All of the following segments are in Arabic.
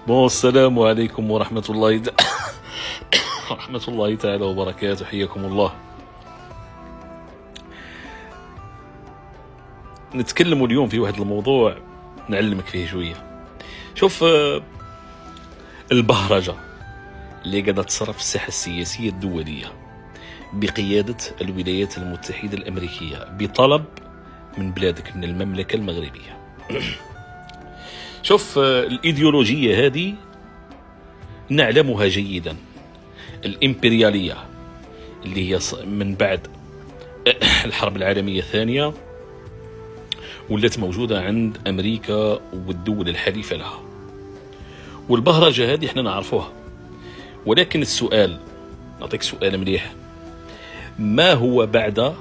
السلام عليكم ورحمة الله ورحمة الله تعالى وبركاته. حياكم الله. نتكلم اليوم في واحد الموضوع نعلمك فيه شوية. شوف، البهرجة اللي قاعدة تصرف في الساحة السياسية الدولية بقيادة الولايات المتحدة الأمريكية بطلب من بلادك، من المملكة المغربية. شوف، الإيديولوجية هذه نعلمها جيدا، الإمبريالية اللي هي من بعد الحرب العالمية الثانية ولات موجودة عند أمريكا والدول الحليفة لها، والبهرجة هذه احنا نعرفوها. ولكن السؤال، نعطيك سؤال مليح، ما هو بعد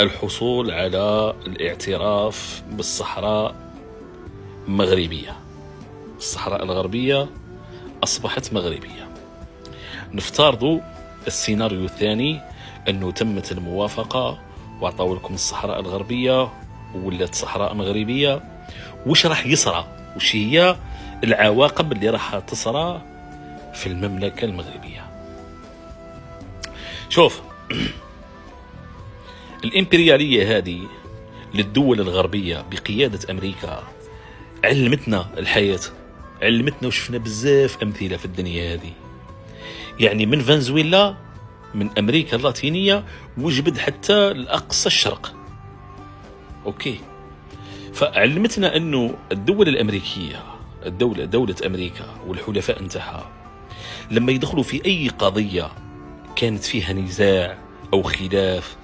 الحصول على الاعتراف بالصحراء مغربية؟ الصحراء الغربية أصبحت مغربية. نفترض السيناريو الثاني أنه تمت الموافقة وعطاو لكم الصحراء الغربية ولات صحراء مغربية. وش راح يصرى؟ وش هي العواقب اللي راح تصرى في المملكة المغربية؟ شوف، الإمبريالية هذه للدول الغربية بقيادة أمريكا علمتنا الحياة، علمتنا وشفنا بزاف أمثلة في الدنيا هذه. يعني من فنزويلا، من أمريكا اللاتينية، وجبد حتى لأقصى الشرق. أوكي، فعلمتنا أنه الدول الأمريكية، دولة أمريكا والحلفاء نتاعها لما يدخلوا في أي قضية كانت فيها نزاع أو خلاف،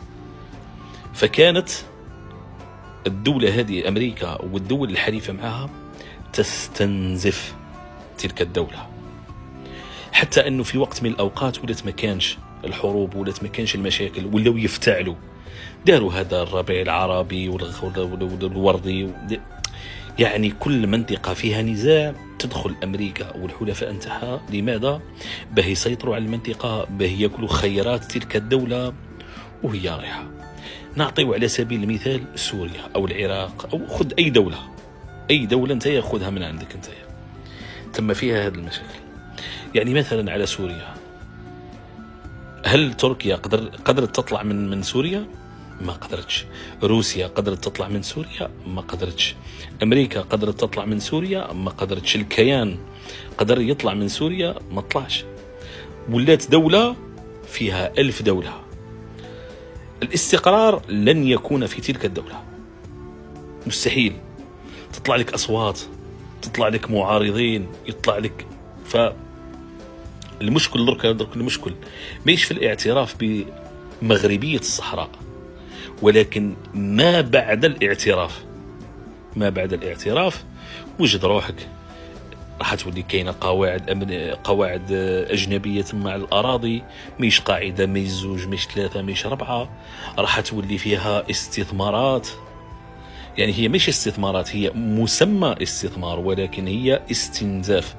فكانت الدولة هذه أمريكا والدول الحليفة معها تستنزف تلك الدولة، حتى أنه في وقت من الأوقات ولات ما كانش الحروب، ولات ما كانش المشاكل، ولاو يفتعلوا. داروا هذا الربيع العربي والوردي، يعني كل منطقة فيها نزاع تدخل أمريكا والحلفاء نتاعها. لماذا؟ باه يسيطروا على المنطقة، باه يأكلوا خيرات تلك الدولة وهي رايحة. نعطيو على سبيل المثال سوريا أو العراق، أو خذ أي دولة أنت ياخذها من عندك أنت، تم فيها هذه المشاكل. يعني مثلا على سوريا، هل تركيا قدرت تطلع من سوريا؟ ما قدرتش. روسيا قدرت تطلع من سوريا؟ ما قدرتش. أمريكا قدرت تطلع من سوريا؟ ما قدرتش. الكيان قدر يطلع من سوريا؟ ما طلعش. ولات دولة فيها 1000 دولة. الاستقرار لن يكون في تلك الدولة، مستحيل. تطلع لك أصوات، تطلع لك معارضين، يطلع لك. فالمشكل المشكل ماهيش في الاعتراف بمغربية الصحراء، ولكن ما بعد الاعتراف وجد روحك راح تولي كاينه قواعد اجنبيه تم على الاراضي، مش قاعده، مش زوج، مش ثلاثه، مش ربعه. راح تولي فيها استثمارات. يعني هي مش استثمارات، هي مسمى استثمار، ولكن هي استنزاف.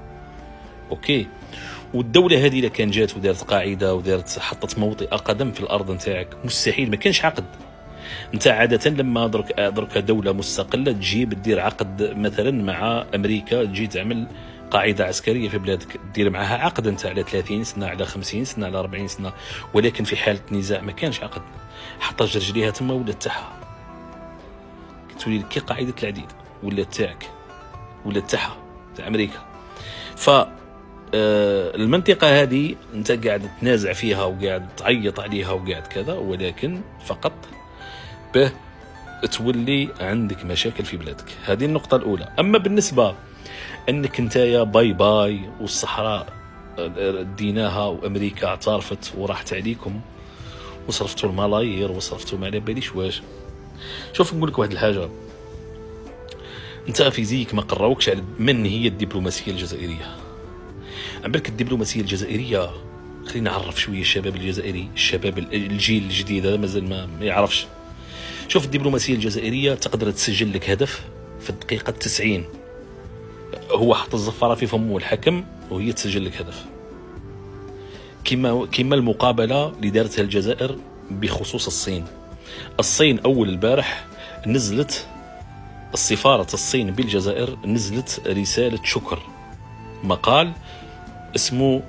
اوكي، والدوله هذه اذا كان جات ودارت قاعده حطت موطئ قدم في الارض نتاعك، مستحيل، ما كانش عقد. انت عاده لما درك دوله مستقله تجي دير عقد مثلا مع امريكا، تجي تعمل قاعده عسكريه في بلادك، دير معها عقد انت على 30 سنه، على 50 سنه، على 40 سنه. ولكن في حاله نزاع ما كانش عقد، حطت رجليها تما ولات تاعها، تولي كي قاعده العديد ولات تاعك، ولات تاعها تاع امريكا. ف المنطقه هذه انت قاعد تنازع فيها وقاعد تعيط عليها وقاعد كذا، ولكن فقط به تولي عندك مشاكل في بلادك. هذه النقطة الأولى. أما بالنسبة أنك انت يا باي والصحراء ديناها وأمريكا اعترفت وراحت عليكم وصرفتوا الملايير وصرفتوا ما على باليش واش. شوف، نقول لك واحد الحاجة، انت في زيك ما قراوكش على من هي الدبلوماسية الجزائرية. عبالك الدبلوماسية الجزائرية، خلينا نعرف شوية الشباب الجزائري، الشباب الجيل الجديد هذا مازال ما يعرفش. شوف، الدبلوماسية الجزائرية تقدر تسجل لك هدف في الدقيقة 90. هو حط الزفارة في فمه الحكم وهي تسجل لك هدف. كما المقابلة اللي دارتها الجزائر بخصوص الصين. أول البارح نزلت السفارة الصين بالجزائر نزلت رسالة شكر، مقال اسمه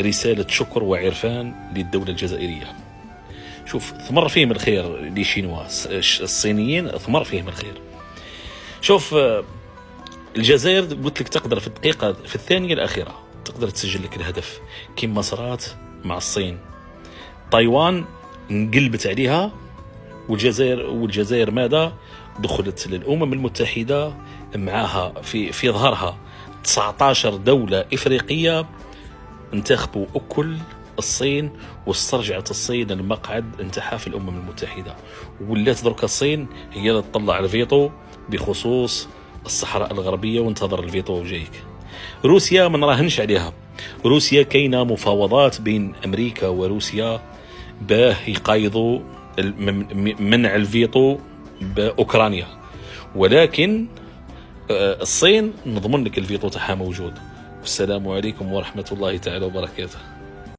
رسالة شكر وعرفان للدولة الجزائرية. شوف ثمر فيهم الخير لشينوا، الصينيين ثمر فيهم الخير. شوف الجزائر قلت لك تقدر في الدقيقة في الثانية الأخيرة تقدر تسجل لك الهدف كما صارت مع الصين. تايوان انقلبت عليها، والجزائر ماذا؟ دخلت للأمم المتحدة، معها في ظهرها 19 دولة إفريقية انتخبوا أكل الصين، واسترجعت الصين المقعد نتاعها في الأمم المتحدة، ولات درك الصين هي اللي تطلع الفيتو بخصوص الصحراء الغربية، وانتظر الفيتو جايك. روسيا ما نراهنش عليها، روسيا كاينة مفاوضات بين أمريكا وروسيا باه يقايضوا منع الفيتو بأوكرانيا، ولكن الصين نضمن لك الفيتو تاعها موجود. والسلام عليكم ورحمة الله تعالى وبركاته.